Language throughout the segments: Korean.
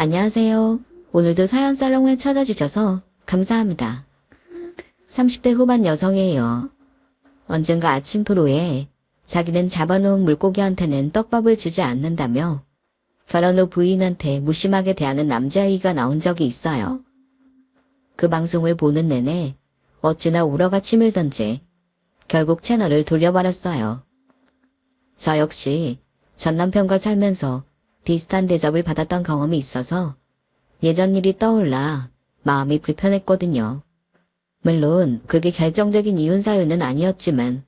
안녕하세요. 오늘도 사연 살롱을 찾아주셔서 감사합니다. 30대 후반 여성이에요. 언젠가 아침 프로에 자기는 잡아놓은 물고기한테는 떡밥을 주지 않는다며 결혼 후 부인한테 무심하게 대하는 남자아이가 나온 적이 있어요. 그 방송을 보는 내내 어찌나 우러가 치밀던지 결국 채널을 돌려버렸어요. 저 역시 전 남편과 살면서 비슷한 대접을 받았던 경험이 있어서 예전 일이 떠올라 마음이 불편했거든요. 물론 그게 결정적인 이혼 사유는 아니었지만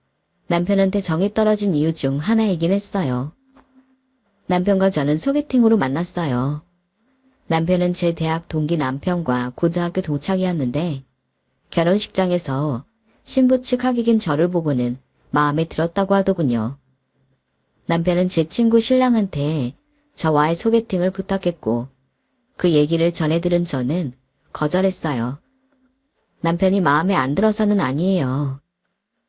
남편한테 정이 떨어진 이유 중 하나이긴 했어요. 남편과 저는 소개팅으로 만났어요. 남편은 제 대학 동기 남편과 고등학교 동창이었는데 결혼식장에서 신부 측 하객인 저를 보고는 마음에 들었다고 하더군요. 남편은 제 친구 신랑한테 저와의 소개팅을 부탁했고 그 얘기를 전해 들은 저는 거절했어요. 남편이 마음에 안 들어서는 아니에요.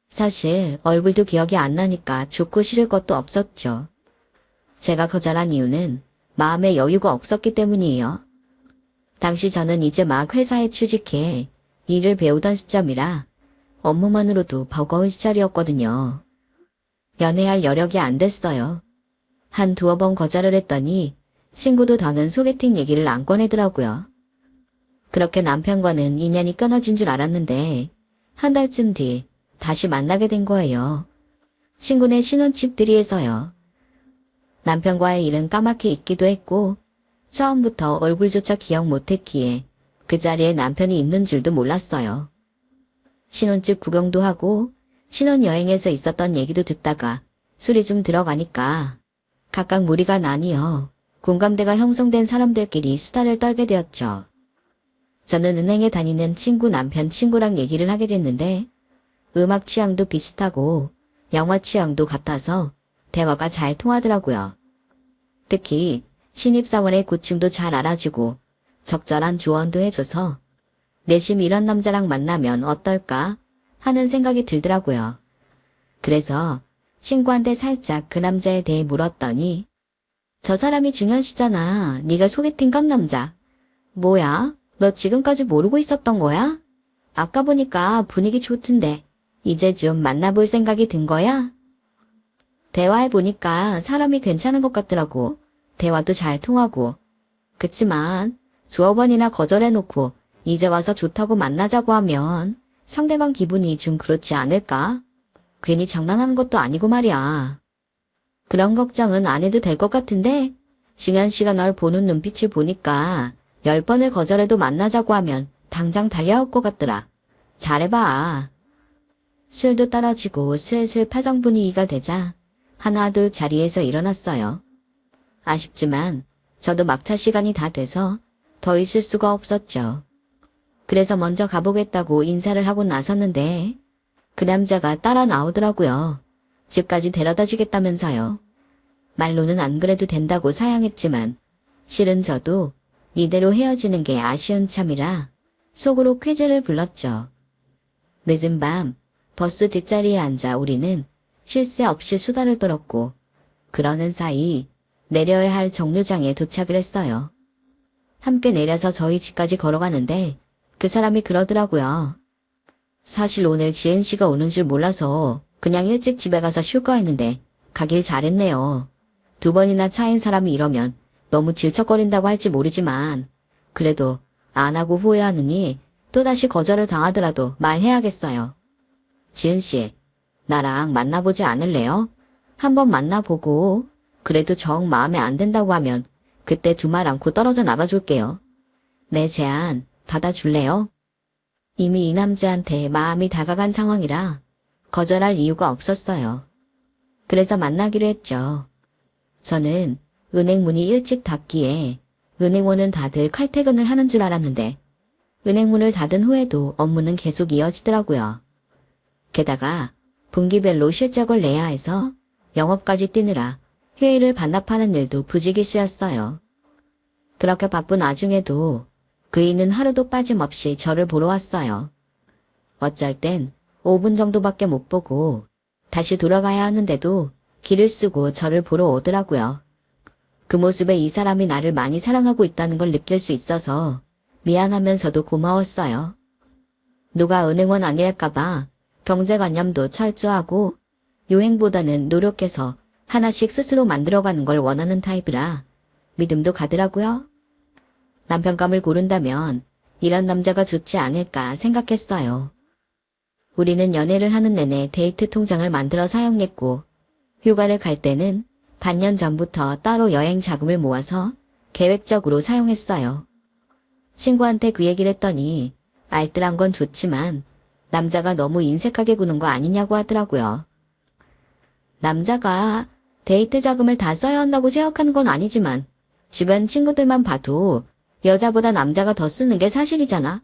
사실 얼굴도 기억이 안 나니까 좋고 싫을 것도 없었죠. 제가 거절한 이유는 마음에 여유가 없었기 때문이에요. 당시 저는 이제 막 회사에 취직해 일을 배우던 시점이라 업무만으로도 버거운 시절이었거든요. 연애할 여력이 안 됐어요. 한 두어 번 거절을 했더니 친구도 더는 소개팅 얘기를 안 꺼내더라고요. 그렇게 남편과는 인연이 끊어진 줄 알았는데 한 달쯤 뒤 다시 만나게 된 거예요. 친구네 신혼집들이에서요. 남편과의 일은 까맣게 잊기도 했고 처음부터 얼굴조차 기억 못했기에 그 자리에 남편이 있는 줄도 몰랐어요. 신혼집 구경도 하고 신혼여행에서 있었던 얘기도 듣다가 술이 좀 들어가니까 각각 무리가 나뉘어 공감대가 형성된 사람들끼리 수다를 떨게 되었죠. 저는 은행에 다니는 친구 남편 친구랑 얘기를 하게 됐는데 음악 취향도 비슷하고 영화 취향도 같아서 대화가 잘 통하더라고요. 특히 신입사원의 고충도 잘 알아주고 적절한 조언도 해줘서 내심 이런 남자랑 만나면 어떨까 하는 생각이 들더라고요. 그래서 친구한테 살짝 그 남자에 대해 물었더니 저 사람이 중현씨잖아. 네가 소개팅 간 남자. 뭐야? 너 지금까지 모르고 있었던 거야? 아까 보니까 분위기 좋던데 이제 좀 만나볼 생각이 든 거야? 대화해보니까 사람이 괜찮은 것 같더라고. 대화도 잘 통하고. 그치만 두어 번이나 거절해놓고 이제 와서 좋다고 만나자고 하면 상대방 기분이 좀 그렇지 않을까? 괜히 장난하는 것도 아니고 말이야. 그런 걱정은 안 해도 될 것 같은데 중현 씨가 널 보는 눈빛을 보니까 10번을 거절해도 만나자고 하면 당장 달려올 것 같더라. 잘해봐. 술도 떨어지고 슬슬 파정 분위기가 되자 하나둘 자리에서 일어났어요. 아쉽지만 저도 막차 시간이 다 돼서 더 있을 수가 없었죠. 그래서 먼저 가보겠다고 인사를 하고 나섰는데 그 남자가 따라 나오더라고요. 집까지 데려다 주겠다면서요. 말로는 안 그래도 된다고 사양했지만 실은 저도 이대로 헤어지는 게 아쉬운 참이라 속으로 쾌재를 불렀죠. 늦은 밤 버스 뒷자리에 앉아 우리는 쉴 새 없이 수다를 떨었고 그러는 사이 내려야 할 정류장에 도착을 했어요. 함께 내려서 저희 집까지 걸어가는데 그 사람이 그러더라고요. 사실 오늘 지은 씨가 오는 줄 몰라서 그냥 일찍 집에 가서 쉴까 했는데 가길 잘했네요. 2번이나 차인 사람이 이러면 너무 질척거린다고 할지 모르지만 그래도 안 하고 후회하느니 또다시 거절을 당하더라도 말해야겠어요. 지은 씨, 나랑 만나보지 않을래요? 한번 만나보고 그래도 정 마음에 안 든다고 하면 그때 두말 않고 떨어져 나가줄게요. 내 제안 받아줄래요? 이미 이 남자한테 마음이 다가간 상황이라 거절할 이유가 없었어요. 그래서 만나기로 했죠. 저는 은행 문이 일찍 닫기에 은행원은 다들 칼퇴근을 하는 줄 알았는데 은행 문을 닫은 후에도 업무는 계속 이어지더라고요. 게다가 분기별로 실적을 내야 해서 영업까지 뛰느라 회의를 반납하는 일도 부지기수였어요. 그렇게 바쁜 와중에도 그이는 하루도 빠짐없이 저를 보러 왔어요. 어쩔 땐 5분 정도밖에 못 보고 다시 돌아가야 하는데도 길을 쓰고 저를 보러 오더라고요. 그 모습에 이 사람이 나를 많이 사랑하고 있다는 걸 느낄 수 있어서 미안하면서도 고마웠어요. 누가 은행원 아니랄까봐 경제관념도 철저하고 요행보다는 노력해서 하나씩 스스로 만들어가는 걸 원하는 타입이라 믿음도 가더라고요. 남편감을 고른다면 이런 남자가 좋지 않을까 생각했어요. 우리는 연애를 하는 내내 데이트 통장을 만들어 사용했고 휴가를 갈 때는 반년 전부터 따로 여행 자금을 모아서 계획적으로 사용했어요. 친구한테 그 얘기를 했더니 알뜰한 건 좋지만 남자가 너무 인색하게 구는 거 아니냐고 하더라고요. 남자가 데이트 자금을 다 써야 한다고 생각하는 건 아니지만 주변 친구들만 봐도 여자보다 남자가 더 쓰는 게 사실이잖아.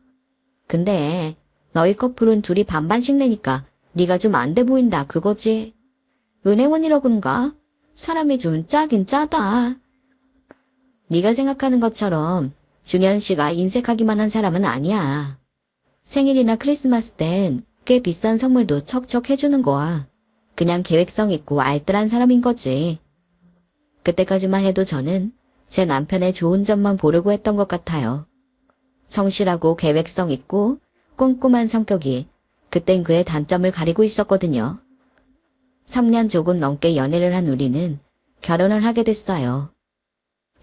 근데 너희 커플은 둘이 반반씩 내니까 네가 좀 안 돼 보인다 그거지. 은행원이라 그런가? 사람이 좀 짜긴 짜다. 네가 생각하는 것처럼 중현 씨가 인색하기만 한 사람은 아니야. 생일이나 크리스마스 땐 꽤 비싼 선물도 척척 해주는 거야. 그냥 계획성 있고 알뜰한 사람인 거지. 그때까지만 해도 저는 제 남편의 좋은 점만 보려고 했던 것 같아요. 성실하고 계획성 있고 꼼꼼한 성격이 그땐 그의 단점을 가리고 있었거든요. 3년 조금 넘게 연애를 한 우리는 결혼을 하게 됐어요.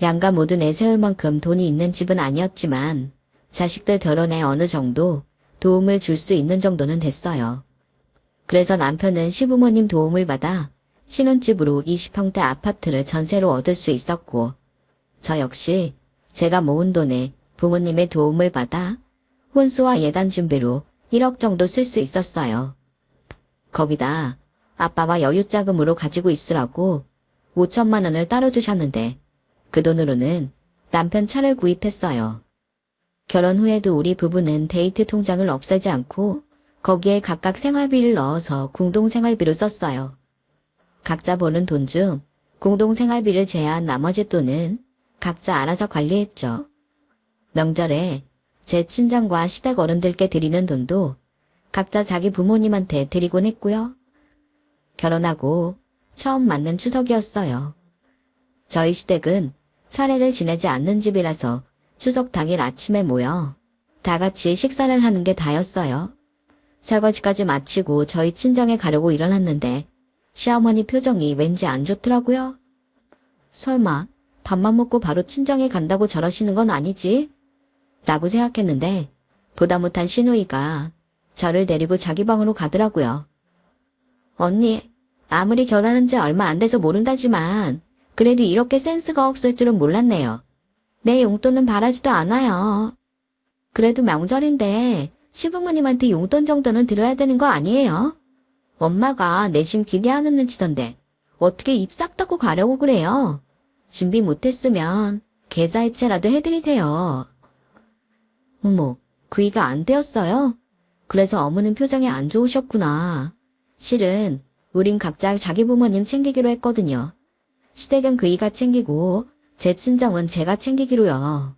양가 모두 내세울 만큼 돈이 있는 집은 아니었지만 자식들 결혼에 어느 정도 도움을 줄 수 있는 정도는 됐어요. 그래서 남편은 시부모님 도움을 받아 신혼집으로 20평대 아파트를 전세로 얻을 수 있었고 저 역시 제가 모은 돈에 부모님의 도움을 받아 혼수와 예단 준비로 1억 정도 쓸 수 있었어요. 거기다 아빠와 여유자금으로 가지고 있으라고 5천만 원을 따로 주셨는데 그 돈으로는 남편 차를 구입했어요. 결혼 후에도 우리 부부는 데이트 통장을 없애지 않고 거기에 각각 생활비를 넣어서 공동생활비로 썼어요. 각자 버는 돈 중 공동생활비를 제외한 나머지 돈은 각자 알아서 관리했죠. 명절에 제 친정과 시댁 어른들께 드리는 돈도 각자 자기 부모님한테 드리곤 했고요. 결혼하고 처음 맞는 추석이었어요. 저희 시댁은 차례를 지내지 않는 집이라서 추석 당일 아침에 모여 다 같이 식사를 하는 게 다였어요. 설거지까지 마치고 저희 친정에 가려고 일어났는데 시어머니 표정이 왠지 안 좋더라고요. 설마 밥만 먹고 바로 친정에 간다고 저러시는 건 아니지? 라고 생각했는데 보다 못한 시누이가 저를 데리고 자기 방으로 가더라고요. 언니, 아무리 결혼한 지 얼마 안 돼서 모른다지만 그래도 이렇게 센스가 없을 줄은 몰랐네요. 내 용돈은 바라지도 않아요. 그래도 명절인데 시부모님한테 용돈 정도는 드려야 되는 거 아니에요? 엄마가 내심 기대하는 눈치던데 어떻게 입 싹 닫고 가려고 그래요? 준비 못했으면 계좌이체라도 해드리세요. 어머, 그 이가 안 되었어요? 그래서 어머님 표정이 안 좋으셨구나. 실은 우린 각자 자기 부모님 챙기기로 했거든요. 시댁은 그 이가 챙기고 제 친정은 제가 챙기기로요.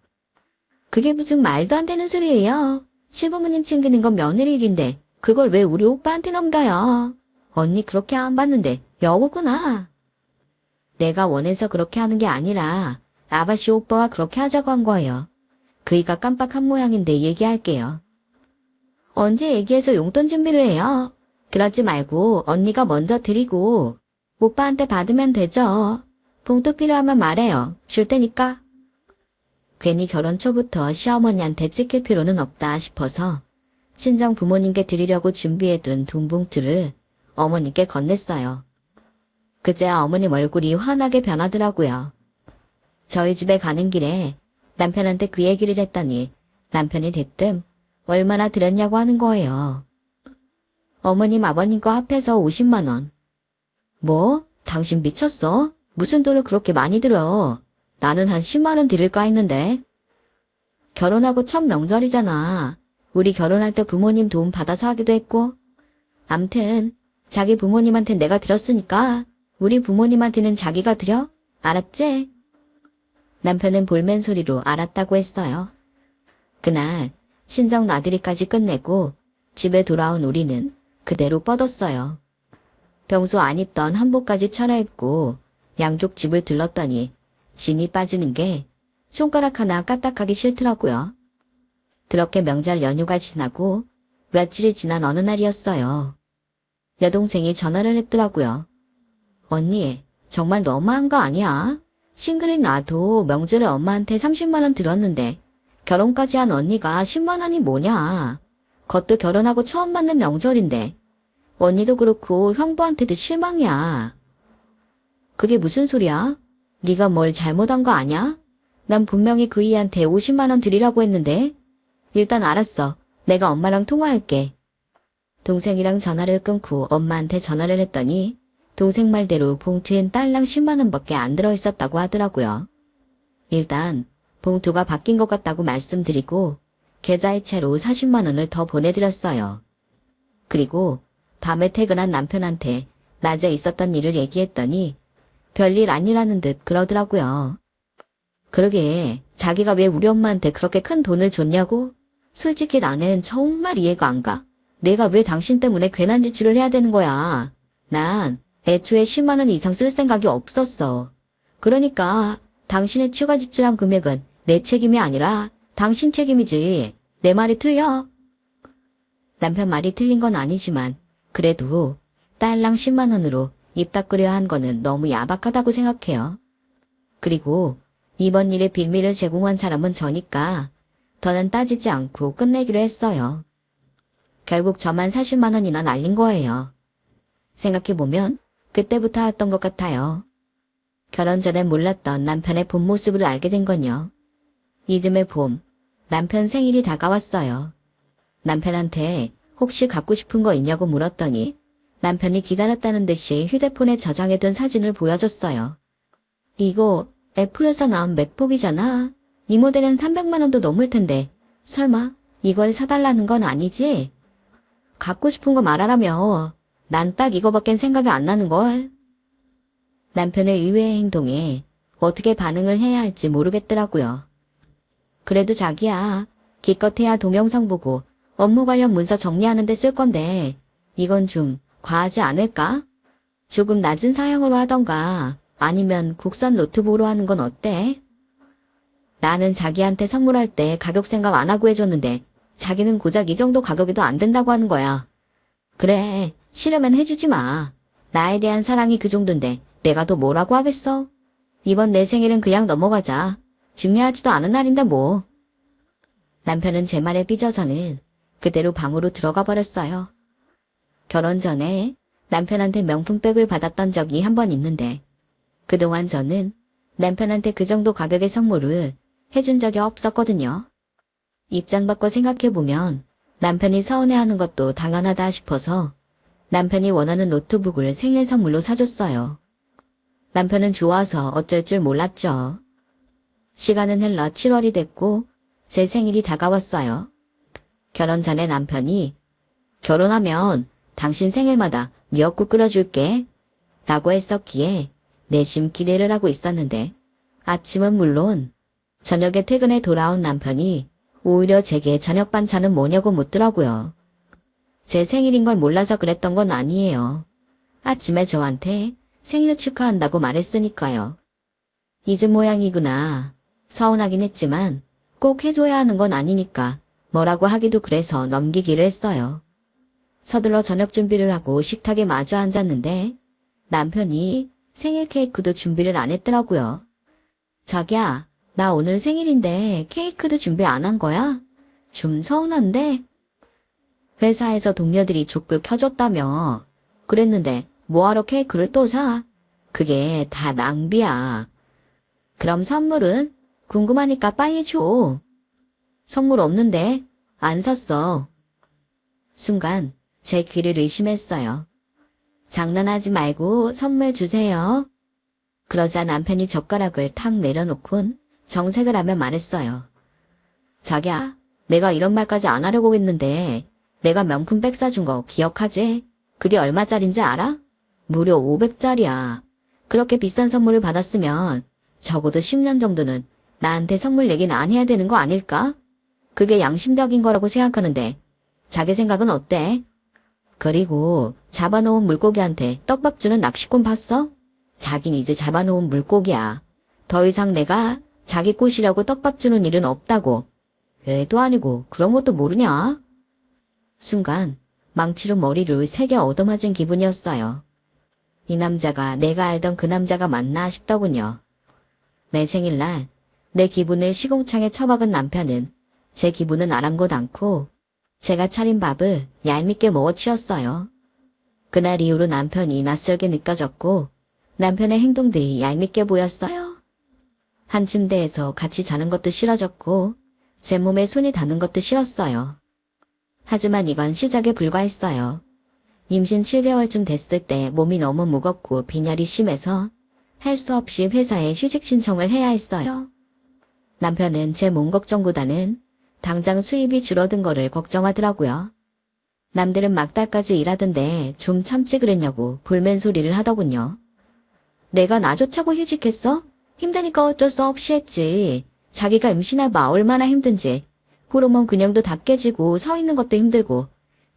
그게 무슨 말도 안 되는 소리예요. 시부모님 챙기는 건 며느리 일인데 그걸 왜 우리 오빠한테 넘겨요? 언니 그렇게 안 봤는데 여우구나. 내가 원해서 그렇게 하는 게 아니라 아바씨 오빠와 그렇게 하자고 한 거예요. 그이가 깜빡한 모양인데 얘기할게요. 언제 얘기해서 용돈 준비를 해요? 그러지 말고 언니가 먼저 드리고 오빠한테 받으면 되죠. 봉투 필요하면 말해요. 줄 테니까. 괜히 결혼 초부터 시어머니한테 찍힐 필요는 없다 싶어서 친정 부모님께 드리려고 준비해둔 돈 봉투를 어머니께 건넸어요. 그제야 어머님 얼굴이 환하게 변하더라고요. 저희 집에 가는 길에 남편한테 그 얘기를 했더니 남편이 대뜸 얼마나 드렸냐고 하는 거예요. 어머님 아버님 거 합해서 50만 원. 뭐? 당신 미쳤어? 무슨 돈을 그렇게 많이 들여? 나는 한 10만 원 드릴까 했는데. 결혼하고 첫 명절이잖아. 우리 결혼할 때 부모님 도움 받아서 하기도 했고. 암튼 자기 부모님한테 내가 드렸으니까 우리 부모님한테는 자기가 드려? 알았지? 남편은 볼멘 소리로 알았다고 했어요. 그날 친정 나들이까지 끝내고 집에 돌아온 우리는 그대로 뻗었어요. 평소 안 입던 한복까지 차려입고 양쪽 집을 들렀더니 진이 빠지는 게 손가락 하나 까딱하기 싫더라고요. 그렇게 명절 연휴가 지나고 며칠이 지난 어느 날이었어요. 여동생이 전화를 했더라고요. 언니, 정말 너무한 거 아니야? 싱글인 나도 명절에 엄마한테 30만 원 들었는데 결혼까지 한 언니가 10만 원이 뭐냐? 그것도 결혼하고 처음 맞는 명절인데 언니도 그렇고 형부한테도 실망이야. 그게 무슨 소리야? 네가 뭘 잘못한 거 아냐? 난 분명히 그 이한테 50만 원 드리라고 했는데. 일단 알았어. 내가 엄마랑 통화할게. 동생이랑 전화를 끊고 엄마한테 전화를 했더니 동생 말대로 봉투엔 딸랑 10만 원밖에 안 들어있었다고 하더라고요. 일단 봉투가 바뀐 것 같다고 말씀드리고 계좌이체로 40만 원을 더 보내드렸어요. 그리고 밤에 퇴근한 남편한테 낮에 있었던 일을 얘기했더니 별일 아니라는 듯 그러더라고요. 그러게 자기가 왜 우리 엄마한테 그렇게 큰 돈을 줬냐고? 솔직히 나는 정말 이해가 안 가. 내가 왜 당신 때문에 괜한 지출을 해야 되는 거야. 난 애초에 10만 원 이상 쓸 생각이 없었어. 그러니까 당신의 추가 지출한 금액은 내 책임이 아니라 당신 책임이지. 내 말이 틀려? 남편 말이 틀린 건 아니지만 그래도 딸랑 10만 원으로 입 닦으려 한 거는 너무 야박하다고 생각해요. 그리고 이번 일의 빌미를 제공한 사람은 저니까 더는 따지지 않고 끝내기로 했어요. 결국 저만 40만 원이나 날린 거예요. 생각해보면 그때부터 했던 것 같아요. 결혼 전에 몰랐던 남편의 본 모습을 알게 된 건요. 이듬해 봄, 남편 생일이 다가왔어요. 남편한테 혹시 갖고 싶은 거 있냐고 물었더니 남편이 기다렸다는 듯이 휴대폰에 저장해둔 사진을 보여줬어요. 이거 애플에서 나온 맥북이잖아. 이 모델은 300만 원도 넘을 텐데 설마 이걸 사달라는 건 아니지? 갖고 싶은 거 말하라며. 난 딱 이거밖엔 생각이 안 나는걸. 남편의 의외의 행동에 어떻게 반응을 해야 할지 모르겠더라고요. 그래도 자기야, 기껏해야 동영상 보고 업무 관련 문서 정리하는 데 쓸 건데 이건 좀 과하지 않을까? 조금 낮은 사양으로 하던가 아니면 국산 노트북으로 하는 건 어때? 나는 자기한테 선물할 때 가격 생각 안 하고 해줬는데 자기는 고작 이 정도 가격에도 안 된다고 하는 거야. 그래, 싫으면 해주지 마. 나에 대한 사랑이 그 정도인데 내가 더 뭐라고 하겠어? 이번 내 생일은 그냥 넘어가자. 중요하지도 않은 날인데 뭐. 남편은 제 말에 삐져서는 그대로 방으로 들어가 버렸어요. 결혼 전에 남편한테 명품백을 받았던 적이 한 번 있는데 그동안 저는 남편한테 그 정도 가격의 선물을 해준 적이 없었거든요. 입장 바꿔 생각해보면 남편이 서운해하는 것도 당연하다 싶어서 남편이 원하는 노트북을 생일 선물로 사줬어요. 남편은 좋아서 어쩔 줄 몰랐죠. 시간은 흘러 7월이 됐고 제 생일이 다가왔어요. 결혼 전에 남편이 결혼하면 당신 생일마다 미역국 끓여줄게 라고 했었기에 내심 기대를 하고 있었는데 아침은 물론 저녁에 퇴근해 돌아온 남편이 오히려 제게 저녁 반찬은 뭐냐고 묻더라고요. 제 생일인 걸 몰라서 그랬던 건 아니에요. 아침에 저한테 생일 축하한다고 말했으니까요. 잊은 모양이구나. 서운하긴 했지만 꼭 해줘야 하는 건 아니니까 뭐라고 하기도 그래서 넘기기를 했어요. 서둘러 저녁 준비를 하고 식탁에 마주 앉았는데 남편이 생일 케이크도 준비를 안 했더라고요. 자기야, 나 오늘 생일인데 케이크도 준비 안 한 거야? 좀 서운한데? 회사에서 동료들이 족불 켜줬다며. 그랬는데 뭐하러 케이크를 또 사? 그게 다 낭비야. 그럼 선물은? 궁금하니까 빨리 줘. 선물 없는데 안 샀어. 순간 제 귀를 의심했어요. 장난하지 말고 선물 주세요. 그러자 남편이 젓가락을 탁 내려놓곤 정색을 하며 말했어요. 자기야, 내가 이런 말까지 안 하려고 했는데 내가 명품백 사준 거 기억하지? 그게 얼마짜린지 알아? 무려 500짜리야. 그렇게 비싼 선물을 받았으면 적어도 10년 정도는 나한테 선물 얘기는 안 해야 되는 거 아닐까? 그게 양심적인 거라고 생각하는데 자기 생각은 어때? 그리고 잡아놓은 물고기한테 떡밥 주는 낚시꾼 봤어? 자긴 이제 잡아놓은 물고기야. 더 이상 내가 자기 꼬시라고 떡밥 주는 일은 없다고. 애도 아니고 그런 것도 모르냐? 순간 망치로 머리를 세게 얻어맞은 기분이었어요. 이 남자가 내가 알던 그 남자가 맞나 싶더군요. 내 생일날 내 기분을 시궁창에 처박은 남편은 제 기분은 아랑곳 않고 제가 차린 밥을 얄밉게 먹어치웠어요. 그날 이후로 남편이 낯설게 느껴졌고 남편의 행동들이 얄밉게 보였어요. 한 침대에서 같이 자는 것도 싫어졌고 제 몸에 손이 닿는 것도 싫었어요. 하지만 이건 시작에 불과했어요. 임신 7개월쯤 됐을 때 몸이 너무 무겁고 빈혈이 심해서 할 수 없이 회사에 휴직 신청을 해야 했어요. 남편은 제 몸 걱정보다는 당장 수입이 줄어든 거를 걱정하더라고요. 남들은 막달까지 일하던데 좀 참지 그랬냐고 불맨 소리를 하더군요. 내가 나 좋자고 휴직했어? 힘드니까 어쩔 수 없이 했지. 자기가 임신해봐 얼마나 힘든지. 호르몬 균형도 다 깨지고 서 있는 것도 힘들고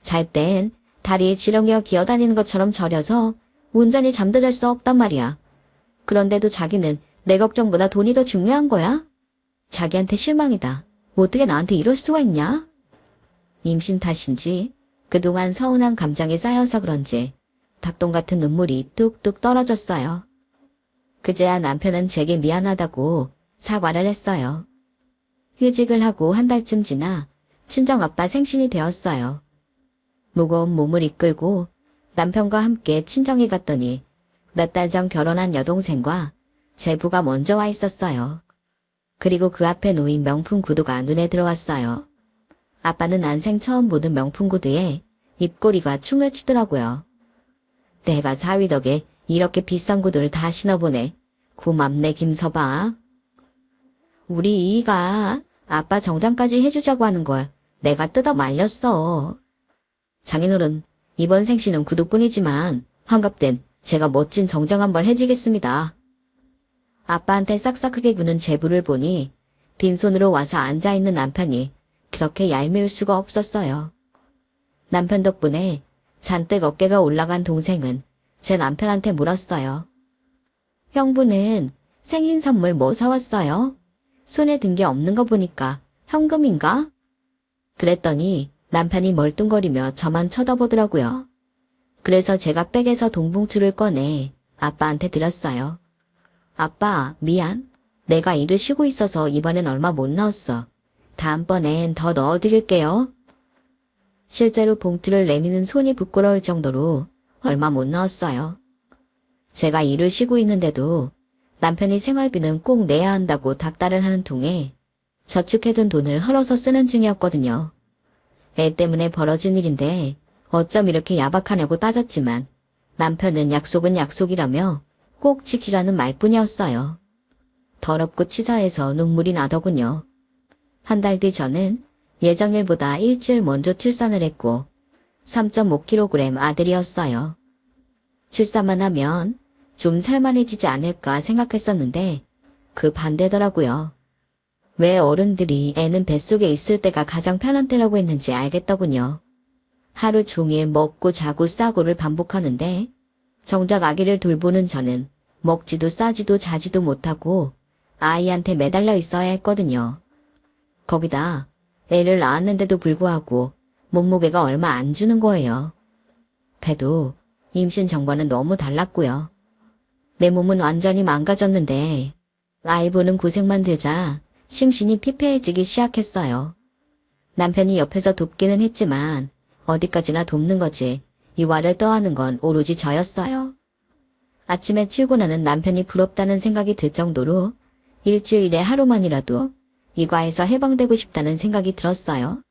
잘 땐 다리에 지렁이가 기어다니는 것처럼 저려서 온전히 잠도 잘 수 없단 말이야. 그런데도 자기는 내 걱정보다 돈이 더 중요한 거야? 자기한테 실망이다. 어떻게 나한테 이럴 수가 있냐? 임신 탓인지 그동안 서운한 감정이 쌓여서 그런지 닭똥 같은 눈물이 뚝뚝 떨어졌어요. 그제야 남편은 제게 미안하다고 사과를 했어요. 휴직을 하고 한 달쯤 지나 친정아빠 생신이 되었어요. 무거운 몸을 이끌고 남편과 함께 친정에 갔더니 몇 달 전 결혼한 여동생과 제 부가 먼저 와 있었어요. 그리고 그 앞에 놓인 명품 구두가 눈에 들어왔어요. 아빠는 난생 처음 보는 명품 구두에 입꼬리가 춤을 추더라고요. 내가 사위 덕에 이렇게 비싼 구두를 다 신어보네. 고맙네 김서방. 우리 이이가 아빠 정장까지 해주자고 하는 걸 내가 뜯어 말렸어. 장인어른, 이번 생신은 구두뿐이지만 환갑된 제가 멋진 정장 한 벌 해주겠습니다. 아빠한테 싹싹하게 구는 제부를 보니 빈손으로 와서 앉아있는 남편이 그렇게 얄미울 수가 없었어요. 남편 덕분에 잔뜩 어깨가 올라간 동생은 제 남편한테 물었어요. 형부는 생일 선물 뭐 사왔어요? 손에 든 게 없는 거 보니까 현금인가? 그랬더니 남편이 멀뚱거리며 저만 쳐다보더라고요. 그래서 제가 백에서 돈봉투를 꺼내 아빠한테 드렸어요. 아빠, 미안. 내가 일을 쉬고 있어서 이번엔 얼마 못 넣었어. 다음번엔 더 넣어드릴게요. 실제로 봉투를 내미는 손이 부끄러울 정도로 얼마 못 넣었어요. 제가 일을 쉬고 있는데도 남편이 생활비는 꼭 내야 한다고 닥달을 하는 통에 저축해둔 돈을 헐어서 쓰는 중이었거든요. 애 때문에 벌어진 일인데 어쩜 이렇게 야박하냐고 따졌지만 남편은 약속은 약속이라며 꼭 지키라는 말뿐이었어요. 더럽고 치사해서 눈물이 나더군요. 한 달 뒤 저는 예정일보다 일주일 먼저 출산을 했고 3.5kg 아들이었어요. 출산만 하면 좀 살만해지지 않을까 생각했었는데 그 반대더라고요. 왜 어른들이 애는 뱃속에 있을 때가 가장 편한 때라고 했는지 알겠더군요. 하루 종일 먹고 자고 싸고를 반복하는데 정작 아기를 돌보는 저는 먹지도 싸지도 자지도 못하고 아이한테 매달려 있어야 했거든요. 거기다 애를 낳았는데도 불구하고 몸무게가 얼마 안 주는 거예요. 배도 임신 전과는 너무 달랐고요. 내 몸은 완전히 망가졌는데 아이 보는 고생만 들자 심신이 피폐해지기 시작했어요. 남편이 옆에서 돕기는 했지만 어디까지나 돕는 거지 유아를 떠하는 건 오로지 저였어요. 아침에 출근하는 남편이 부럽다는 생각이 들 정도로 일주일에 하루만이라도 육아에서 해방되고 싶다는 생각이 들었어요.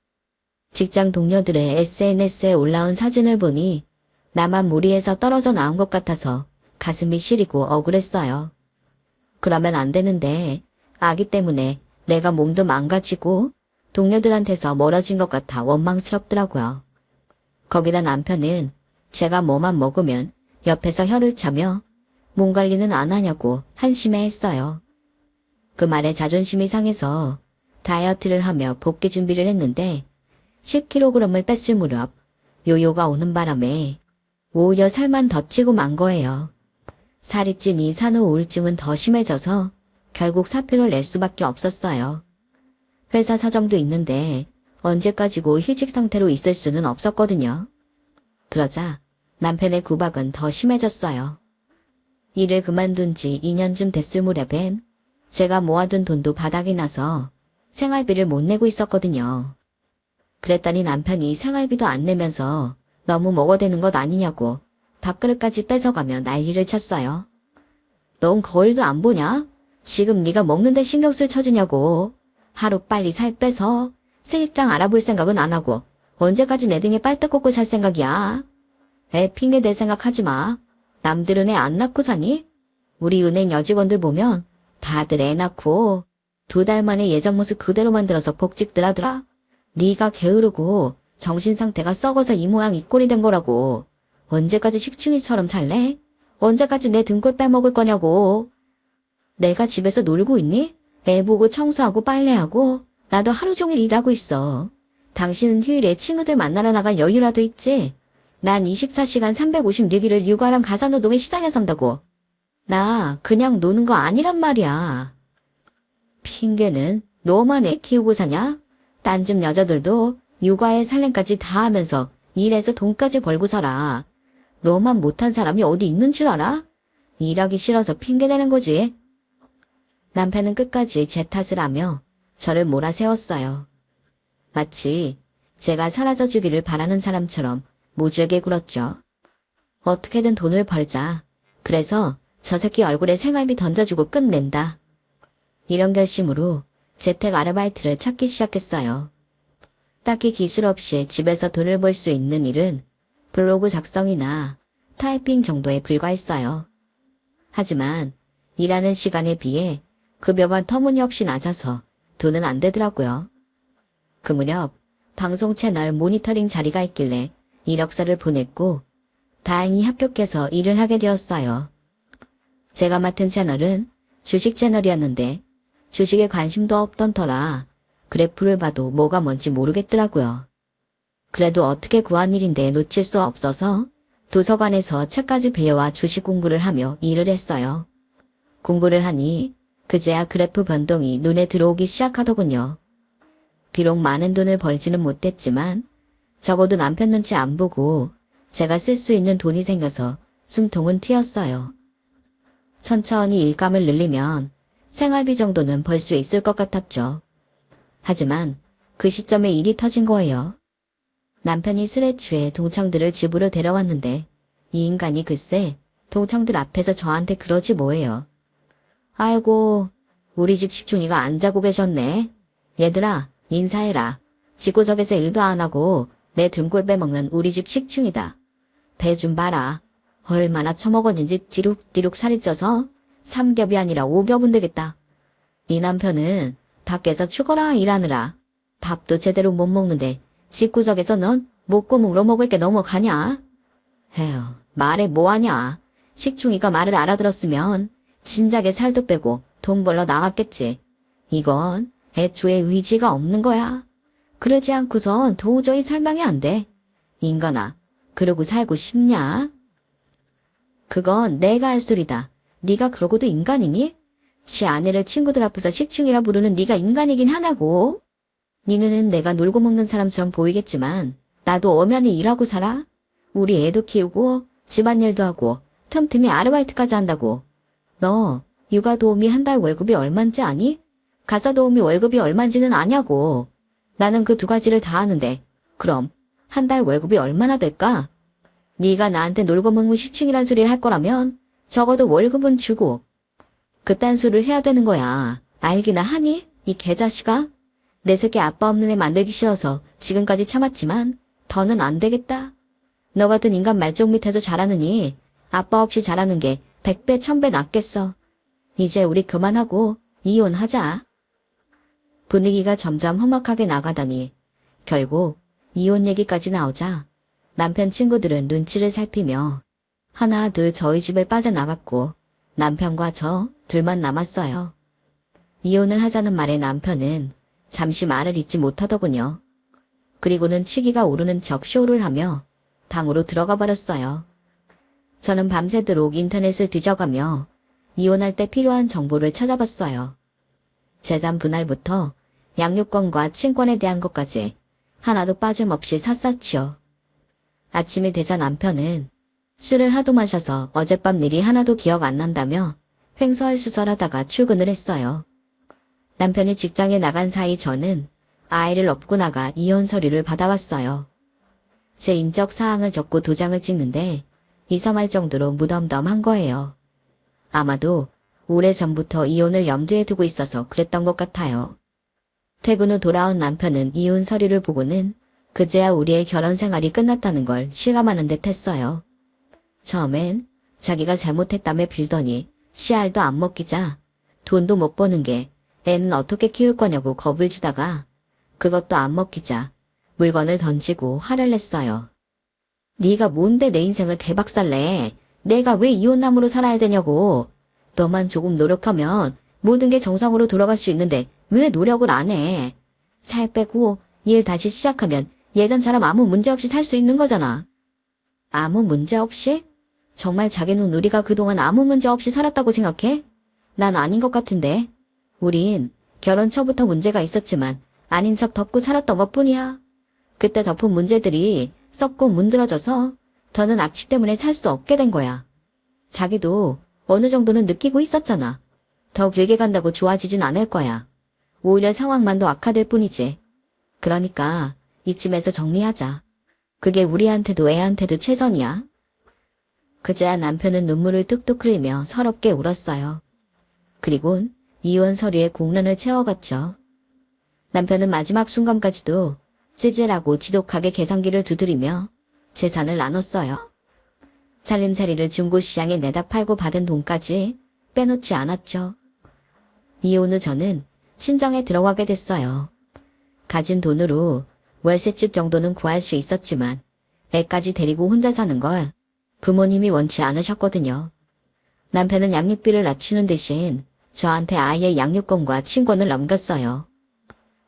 직장 동료들의 SNS에 올라온 사진을 보니 나만 무리해서 떨어져 나온 것 같아서 가슴이 시리고 억울했어요. 그러면 안 되는데 아기 때문에 내가 몸도 망가지고 동료들한테서 멀어진 것 같아 원망스럽더라고요. 거기다 남편은 제가 뭐만 먹으면 옆에서 혀를 차며 몸 관리는 안 하냐고 한심해했어요. 그 말에 자존심이 상해서 다이어트를 하며 복귀 준비를 했는데 10kg을 뺐을 무렵 요요가 오는 바람에 오히려 살만 더 찌고 만 거예요. 살이 찌니 산후 우울증은 더 심해져서 결국 사표를 낼 수밖에 없었어요. 회사 사정도 있는데 언제까지고 휴직 상태로 있을 수는 없었거든요. 그러자 남편의 구박은 더 심해졌어요. 일을 그만둔 지 2년쯤 됐을 무렵엔 제가 모아둔 돈도 바닥이 나서 생활비를 못 내고 있었거든요. 그랬더니 남편이 생활비도 안 내면서 너무 먹어대는 것 아니냐고 밥그릇까지 뺏어가며 난리를 쳤어요. 넌 거울도 안 보냐? 지금 네가 먹는데 신경 쓸 처지냐고. 하루 빨리 살 빼서 새 직장 알아볼 생각은 안 하고 언제까지 내 등에 빨대 꽂고 살 생각이야. 애 핑계 댈 생각하지 마. 남들은 애 안 낳고 사니? 우리 은행 여직원들 보면 다들 애 낳고 2달 만에 예전 모습 그대로 만들어서 복직들 하더라. 네가 게으르고 정신 상태가 썩어서 이 모양 이 꼴이 된 거라고. 언제까지 식충이처럼 살래? 언제까지 내 등골 빼먹을 거냐고. 내가 집에서 놀고 있니? 애 보고 청소하고 빨래하고 나도 하루 종일 일하고 있어. 당신은 휴일에 친구들 만나러 나갈 여유라도 있지? 난 24시간 356일을 육아랑 가사노동에 시달려 산다고. 나 그냥 노는 거 아니란 말이야. 핑계는 너만 애 키우고 사냐? 딴 집 여자들도 육아에 살림까지 다 하면서 일해서 돈까지 벌고 살아. 너만 못한 사람이 어디 있는 줄 알아? 일하기 싫어서 핑계대는 거지. 남편은 끝까지 제 탓을 하며 저를 몰아세웠어요. 마치 제가 사라져주기를 바라는 사람처럼 모질게 굴었죠. 어떻게든 돈을 벌자. 그래서 저 새끼 얼굴에 생활비 던져주고 끝낸다. 이런 결심으로 재택 아르바이트를 찾기 시작했어요. 딱히 기술 없이 집에서 돈을 벌 수 있는 일은 블로그 작성이나 타이핑 정도에 불과했어요. 하지만 일하는 시간에 비해 급여가 터무니없이 낮아서 돈은 안 되더라고요. 그 무렵 방송 채널 모니터링 자리가 있길래 이력서를 보냈고 다행히 합격해서 일을 하게 되었어요. 제가 맡은 채널은 주식 채널이었는데 주식에 관심도 없던 터라 그래프를 봐도 뭐가 뭔지 모르겠더라고요. 그래도 어떻게 구한 일인데 놓칠 수 없어서 도서관에서 책까지 빌려와 주식 공부를 하며 일을 했어요. 공부를 하니 그제야 그래프 변동이 눈에 들어오기 시작하더군요. 비록 많은 돈을 벌지는 못했지만 적어도 남편 눈치 안 보고 제가 쓸 수 있는 돈이 생겨서 숨통은 트였어요. 천천히 일감을 늘리면 생활비 정도는 벌 수 있을 것 같았죠. 하지만 그 시점에 일이 터진 거예요. 남편이 술에 취해 동창들을 집으로 데려왔는데 이 인간이 글쎄 동창들 앞에서 저한테 그러지 뭐예요. 아이고 우리 집 식충이가 안 자고 계셨네. 얘들아 인사해라. 지구적에서 일도 안 하고 내 등골 빼먹는 우리 집 식충이다. 배 좀 봐라. 얼마나 처먹었는지 디룩디룩 살이 쪄서 3겹이 아니라 5겹은 되겠다. 네 남편은 밖에서 죽어라 일하느라 밥도 제대로 못 먹는데 집구석에서 넌 먹고 물어먹을 게 넘어가냐? 에휴 말해 뭐하냐. 식충이가 말을 알아들었으면 진작에 살도 빼고 돈 벌러 나갔겠지. 이건 애초에 의지가 없는 거야. 그러지 않고선 도저히 설명이 안 돼. 인간아, 그러고 살고 싶냐? 그건 내가 할 소리다. 네가 그러고도 인간이니? 지 아내를 친구들 앞에서 식충이라 부르는 네가 인간이긴 하냐고. 네 눈엔 내가 놀고 먹는 사람처럼 보이겠지만 나도 엄연히 일하고 살아. 우리 애도 키우고 집안일도 하고 틈틈이 아르바이트까지 한다고. 너 육아 도우미 한 달 월급이 얼만지 아니? 가사 도우미 월급이 얼만지는 아냐고. 나는 그 2가지를 다 하는데 그럼 한 달 월급이 얼마나 될까? 네가 나한테 놀고 먹는 식충이란 소리를 할 거라면 적어도 월급은 주고 그딴 소리를 해야 되는 거야. 알기나 하니? 이 개자식아? 내 새끼 아빠 없는 애 만들기 싫어서 지금까지 참았지만 더는 안 되겠다. 너 같은 인간 말종 밑에서 자라느니 아빠 없이 자라는 게 100배 1000배 낫겠어. 이제 우리 그만하고 이혼하자. 분위기가 점점 험악하게 나가다니 결국 이혼 얘기까지 나오자 남편 친구들은 눈치를 살피며 하나 둘 저희 집을 빠져나갔고 남편과 저 둘만 남았어요. 이혼을 하자는 말에 남편은 잠시 말을 잇지 못하더군요. 그리고는 취기가 오르는 척 쇼를 하며 방으로 들어가 버렸어요. 저는 밤새도록 인터넷을 뒤져가며 이혼할 때 필요한 정보를 찾아봤어요. 재산 분할부터 양육권과 친권에 대한 것까지 하나도 빠짐없이 샅샅이요. 아침이 되자 남편은 술을 하도 마셔서 어젯밤 일이 하나도 기억 안 난다며 횡설수설하다가 출근을 했어요. 남편이 직장에 나간 사이 저는 아이를 업고 나가 이혼 서류를 받아왔어요. 제 인적 사항을 적고 도장을 찍는데 이상할 정도로 무덤덤한 거예요. 아마도 오래전부터 이혼을 염두에 두고 있어서 그랬던 것 같아요. 퇴근 후 돌아온 남편은 이혼 서류를 보고는 그제야 우리의 결혼 생활이 끝났다는 걸 실감하는 듯 했어요. 처음엔 자기가 잘못했다며 빌더니 씨알도 안 먹기자 돈도 못 버는 게 애는 어떻게 키울 거냐고 겁을 주다가 그것도 안 먹기자 물건을 던지고 화를 냈어요. 네가 뭔데 내 인생을 개박살내. 내가 왜 이혼남으로 살아야 되냐고. 너만 조금 노력하면 모든 게 정상으로 돌아갈 수 있는데 왜 노력을 안 해. 살 빼고 일 다시 시작하면 예전처럼 아무 문제 없이 살 수 있는 거잖아. 아무 문제 없이? 정말 자기는 우리가 그동안 아무 문제 없이 살았다고 생각해? 난 아닌 것 같은데. 우린 결혼 초부터 문제가 있었지만 아닌 척 덮고 살았던 것뿐이야. 그때 덮은 문제들이 썩고 문드러져서 더는 악취 때문에 살 수 없게 된 거야. 자기도 어느 정도는 느끼고 있었잖아. 더 길게 간다고 좋아지진 않을 거야. 오히려 상황만 더 악화될 뿐이지. 그러니까 이쯤에서 정리하자. 그게 우리한테도 애한테도 최선이야. 그제야 남편은 눈물을 뚝뚝 흘리며 서럽게 울었어요. 그리곤 이혼 서류에 공란을 채워갔죠. 남편은 마지막 순간까지도 찌질하고 지독하게 계산기를 두드리며 재산을 나눴어요. 살림살이를 중고시장에 내다 팔고 받은 돈까지 빼놓지 않았죠. 이혼 후 저는 친정에 들어가게 됐어요. 가진 돈으로 월세집 정도는 구할 수 있었지만 애까지 데리고 혼자 사는 걸 부모님이 원치 않으셨거든요. 남편은 양육비를 낮추는 대신 저한테 아이의 양육권과 친권을 넘겼어요.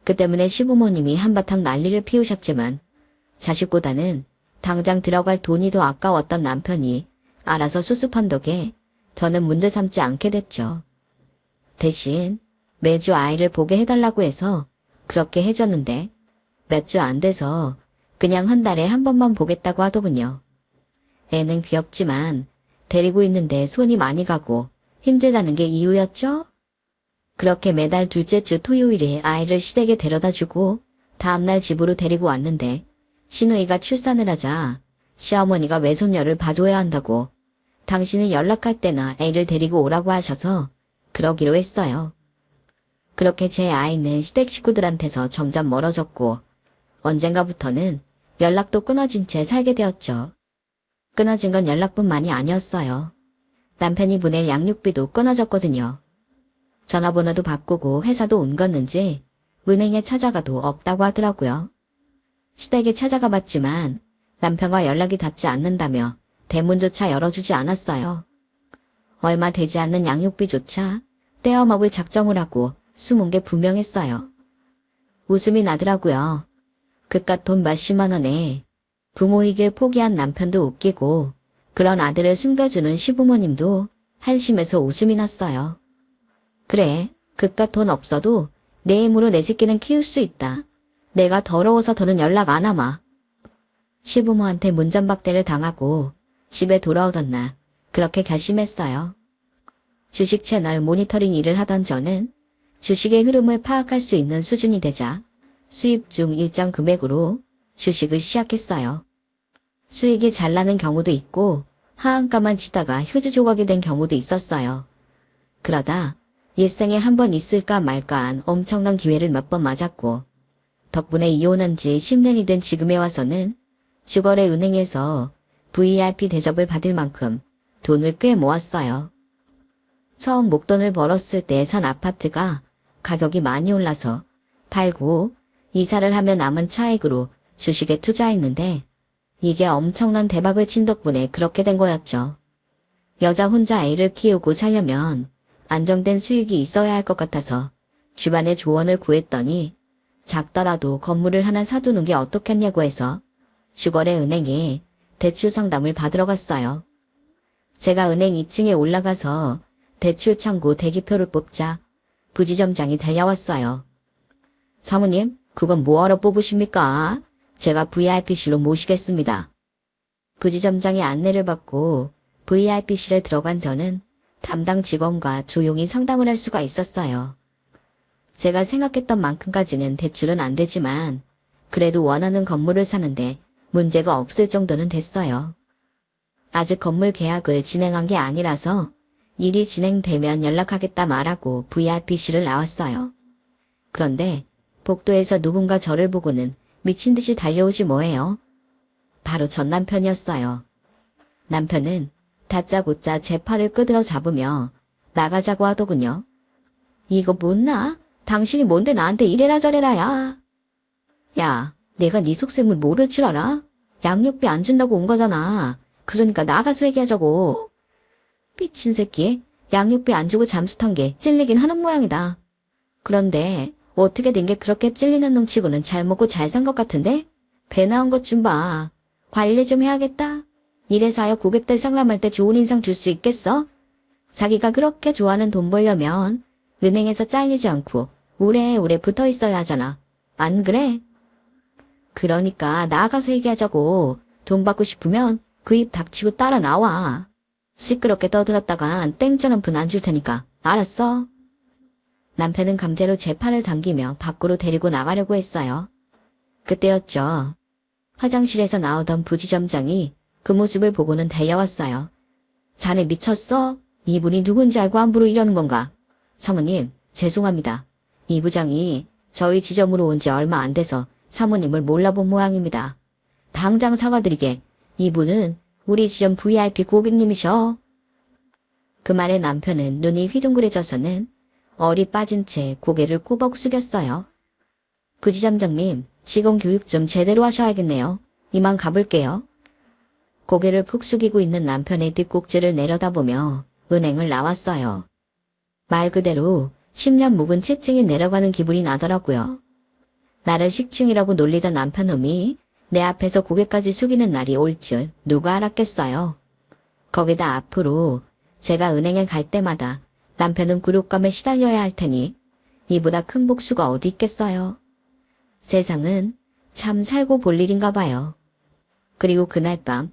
그 때문에 시부모님이 한바탕 난리를 피우셨지만 자식보다는 당장 들어갈 돈이 더 아까웠던 남편이 알아서 수습한 덕에 저는 문제 삼지 않게 됐죠. 대신 매주 아이를 보게 해달라고 해서 그렇게 해줬는데 몇 주 안 돼서 그냥 한 달에 한 번만 보겠다고 하더군요. 애는 귀엽지만 데리고 있는데 손이 많이 가고 힘들다는 게 이유였죠? 그렇게 매달 둘째 주 토요일에 아이를 시댁에 데려다주고 다음날 집으로 데리고 왔는데 시누이가 출산을 하자 시어머니가 외손녀를 봐줘야 한다고 당신은 연락할 때나 애를 데리고 오라고 하셔서 그러기로 했어요. 그렇게 제 아이는 시댁 식구들한테서 점점 멀어졌고 언젠가부터는 연락도 끊어진 채 살게 되었죠. 끊어진 건 연락뿐만이 아니었어요. 남편이 보낼 양육비도 끊어졌거든요. 전화번호도 바꾸고 회사도 옮겼는지 은행에 찾아가도 없다고 하더라고요. 시댁에 찾아가 봤지만 남편과 연락이 닿지 않는다며 대문조차 열어주지 않았어요. 얼마 되지 않는 양육비조차 떼어먹을 작정을 하고 숨은 게 분명했어요. 웃음이 나더라고요. 그깟 돈 몇십만 원에 부모이길 포기한 남편도 웃기고 그런 아들을 숨겨주는 시부모님도 한심해서 웃음이 났어요. 그래, 그깟 돈 없어도 내 힘으로 내 새끼는 키울 수 있다. 내가 더러워서 더는 연락 안 하마. 시부모한테 문전박대를 당하고 집에 돌아오던 날 그렇게 결심했어요. 주식 채널 모니터링 일을 하던 저는 주식의 흐름을 파악할 수 있는 수준이 되자 수입 중 일정 금액으로 주식을 시작했어요. 수익이 잘 나는 경우도 있고 하한가만 치다가 휴지 조각이 된 경우도 있었어요. 그러다 일생에 한 번 있을까 말까한 엄청난 기회를 몇 번 맞았고 덕분에 이혼한 지 10년이 된 지금에 와서는 주거래 은행에서 VIP 대접을 받을 만큼 돈을 꽤 모았어요. 처음 목돈을 벌었을 때 산 아파트가 가격이 많이 올라서 팔고 이사를 하며 남은 차액으로 주식에 투자했는데 이게 엄청난 대박을 친 덕분에 그렇게 된 거였죠. 여자 혼자 애를 키우고 살려면 안정된 수익이 있어야 할 것 같아서 주변에 조언을 구했더니 작더라도 건물을 하나 사두는 게 어떻겠냐고 해서 주거래 은행에 대출 상담을 받으러 갔어요. 제가 은행 2층에 올라가서 대출 창구 대기표를 뽑자 부지점장이 달려왔어요. 사모님, 그건 뭐하러 뽑으십니까? 제가 VIP실로 모시겠습니다. 부지점장의 안내를 받고 VIP실에 들어간 저는 담당 직원과 조용히 상담을 할 수가 있었어요. 제가 생각했던 만큼까지는 대출은 안 되지만 그래도 원하는 건물을 사는데 문제가 없을 정도는 됐어요. 아직 건물 계약을 진행한 게 아니라서 일이 진행되면 연락하겠다 말하고 VIP실을 나왔어요. 그런데 복도에서 누군가 저를 보고는 미친 듯이 달려오지 뭐예요. 바로 전 남편이었어요. 남편은 다짜고짜 제 팔을 끄드러 잡으며 나가자고 하더군요. 이거 못나? 당신이 뭔데 나한테 이래라 저래라 야. 야, 내가 네 속셈을 모를 줄 알아? 양육비 안 준다고 온 거잖아. 그러니까 나가서 얘기하자고. 미친 새끼, 양육비 안 주고 잠수 탄 게 찔리긴 하는 모양이다. 그런데 어떻게 된 게 그렇게 찔리는 놈치고는 잘 먹고 잘 산 것 같은데? 배 나온 것 좀 봐. 관리 좀 해야겠다. 이래서야 고객들 상담할 때 좋은 인상 줄 수 있겠어? 자기가 그렇게 좋아하는 돈 벌려면 은행에서 잘리지 않고 오래오래 붙어 있어야 하잖아. 안 그래? 그러니까 나가서 얘기하자고. 돈 받고 싶으면 그 입 닥치고 따라 나와. 시끄럽게 떠들었다간 땡전 한 푼 안 줄 테니까. 알았어? 남편은 강제로 제 팔을 당기며 밖으로 데리고 나가려고 했어요. 그때였죠. 화장실에서 나오던 부지점장이 그 모습을 보고는 달려왔어요. 자네 미쳤어? 이분이 누군지 알고 함부로 이러는 건가? 사모님, 죄송합니다. 이 부장이 저희 지점으로 온 지 얼마 안 돼서 사모님을 몰라본 모양입니다. 당장 사과드리게. 이분은 우리 지점 VIP 고객님이셔. 그 말에 남편은 눈이 휘둥그레져서는 얼이 빠진 채 고개를 꾸벅 숙였어요. 부지점장님, 직원 교육 좀 제대로 하셔야겠네요. 이만 가볼게요. 고개를 푹 숙이고 있는 남편의 뒷꼭지를 내려다보며 은행을 나왔어요. 말 그대로 10년 묵은 채증이 내려가는 기분이 나더라고요. 나를 식충이라고 놀리던 남편놈이 내 앞에서 고개까지 숙이는 날이 올 줄 누가 알았겠어요. 거기다 앞으로 제가 은행에 갈 때마다 남편은 굴욕감에 시달려야 할 테니 이보다 큰 복수가 어디 있겠어요. 세상은 참 살고 볼 일인가 봐요. 그리고 그날 밤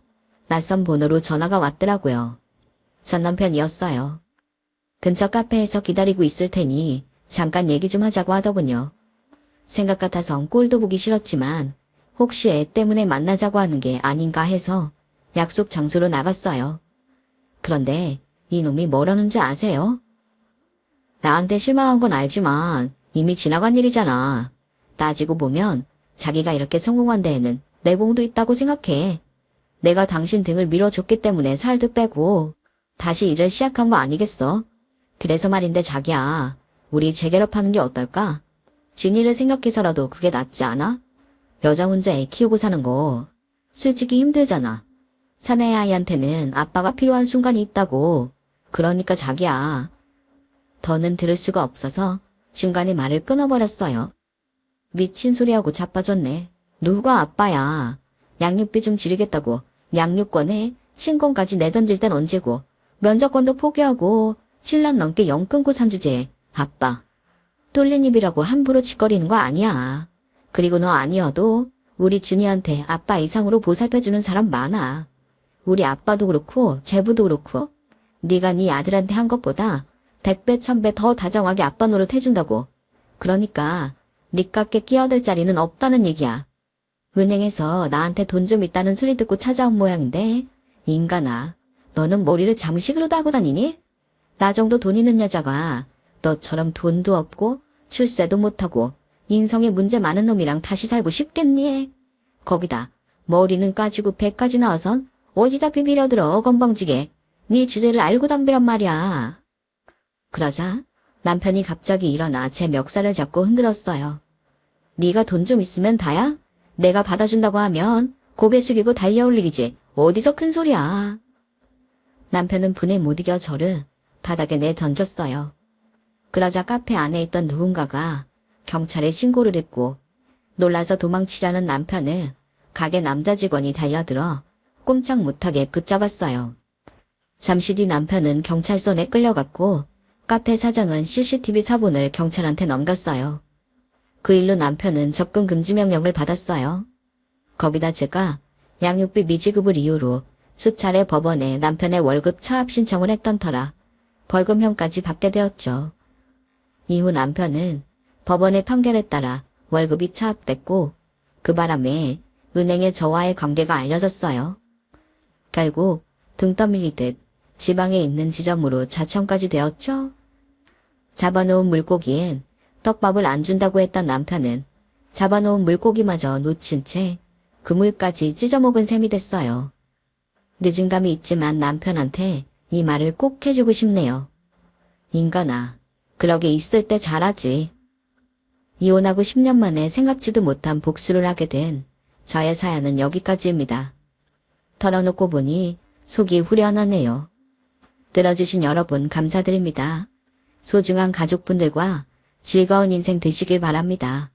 낯선 번호로 전화가 왔더라고요. 전 남편이었어요. 근처 카페에서 기다리고 있을 테니 잠깐 얘기 좀 하자고 하더군요. 생각 같아선 꼴도 보기 싫었지만 혹시 애 때문에 만나자고 하는 게 아닌가 해서 약속 장소로 나갔어요. 그런데 이놈이 뭐라는 줄 아세요? 나한테 실망한 건 알지만 이미 지나간 일이잖아. 따지고 보면 자기가 이렇게 성공한 데에는 내공도 있다고 생각해. 내가 당신 등을 밀어줬기 때문에 살도 빼고 다시 일을 시작한 거 아니겠어? 그래서 말인데 자기야, 우리 재결합하는 게 어떨까? 진이를 생각해서라도 그게 낫지 않아? 여자 혼자 애 키우고 사는 거 솔직히 힘들잖아. 사내 아이한테는 아빠가 필요한 순간이 있다고. 그러니까 자기야. 더는 들을 수가 없어서 중간에 말을 끊어버렸어요. 미친 소리하고 자빠졌네. 누가 아빠야. 양육비 좀 지르겠다고 양육권에 친권까지 내던질 땐 언제고 면접권도 포기하고 7년 넘게 영 끊고 산 주제에 아빠. 뚫린 입이라고 함부로 짓거리는 거 아니야. 그리고 너 아니어도 우리 준이한테 아빠 이상으로 보살펴주는 사람 많아. 우리 아빠도 그렇고 제부도 그렇고 네가 네 아들한테 한 것보다 100배 1000배 더 다정하게 아빠 노릇 해준다고. 그러니까 네 깎게 끼어들 자리는 없다는 얘기야. 은행에서 나한테 돈 좀 있다는 소리 듣고 찾아온 모양인데 인간아, 너는 머리를 장식으로도 하고 다니니? 나 정도 돈 있는 여자가 너처럼 돈도 없고 출세도 못하고 인성에 문제 많은 놈이랑 다시 살고 싶겠니? 거기다 머리는 까지고 배까지 나와선 어디다 비비려들어 건방지게. 네 주제를 알고 덤비란 말이야. 그러자 남편이 갑자기 일어나 제 멱살을 잡고 흔들었어요. 네가 돈 좀 있으면 다야? 내가 받아준다고 하면 고개 숙이고 달려올 일이지 어디서 큰 소리야. 남편은 분에 못 이겨 저를 바닥에 내던졌어요. 그러자 카페 안에 있던 누군가가 경찰에 신고를 했고 놀라서 도망치려는 남편을 가게 남자 직원이 달려들어 꼼짝 못하게 붙잡았어요. 잠시 뒤 남편은 경찰서에 끌려갔고 카페 사장은 CCTV 사본을 경찰한테 넘겼어요. 그 일로 남편은 접근 금지 명령을 받았어요. 거기다 제가 양육비 미지급을 이유로 수차례 법원에 남편의 월급 차압 신청을 했던 터라 벌금형까지 받게 되었죠. 이후 남편은 법원의 판결에 따라 월급이 차압됐고 그 바람에 은행에 저와의 관계가 알려졌어요. 결국 등 떠밀리듯 지방에 있는 지점으로 좌천까지 되었죠. 잡아놓은 물고기엔 떡밥을 안 준다고 했던 남편은 잡아놓은 물고기마저 놓친 채 그물까지 찢어먹은 셈이 됐어요. 늦은 감이 있지만 남편한테 이 말을 꼭 해주고 싶네요. 인간아, 그러게 있을 때 잘하지. 이혼하고 10년 만에 생각지도 못한 복수를 하게 된 저의 사연은 여기까지입니다. 털어놓고 보니 속이 후련하네요. 들어주신 여러분 감사드립니다. 소중한 가족분들과 즐거운 인생 되시길 바랍니다.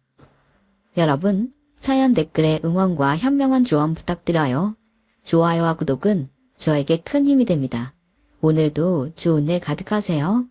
여러분, 사연 댓글에 응원과 현명한 조언 부탁드려요. 좋아요와 구독은 저에게 큰 힘이 됩니다. 오늘도 좋은 일 가득하세요.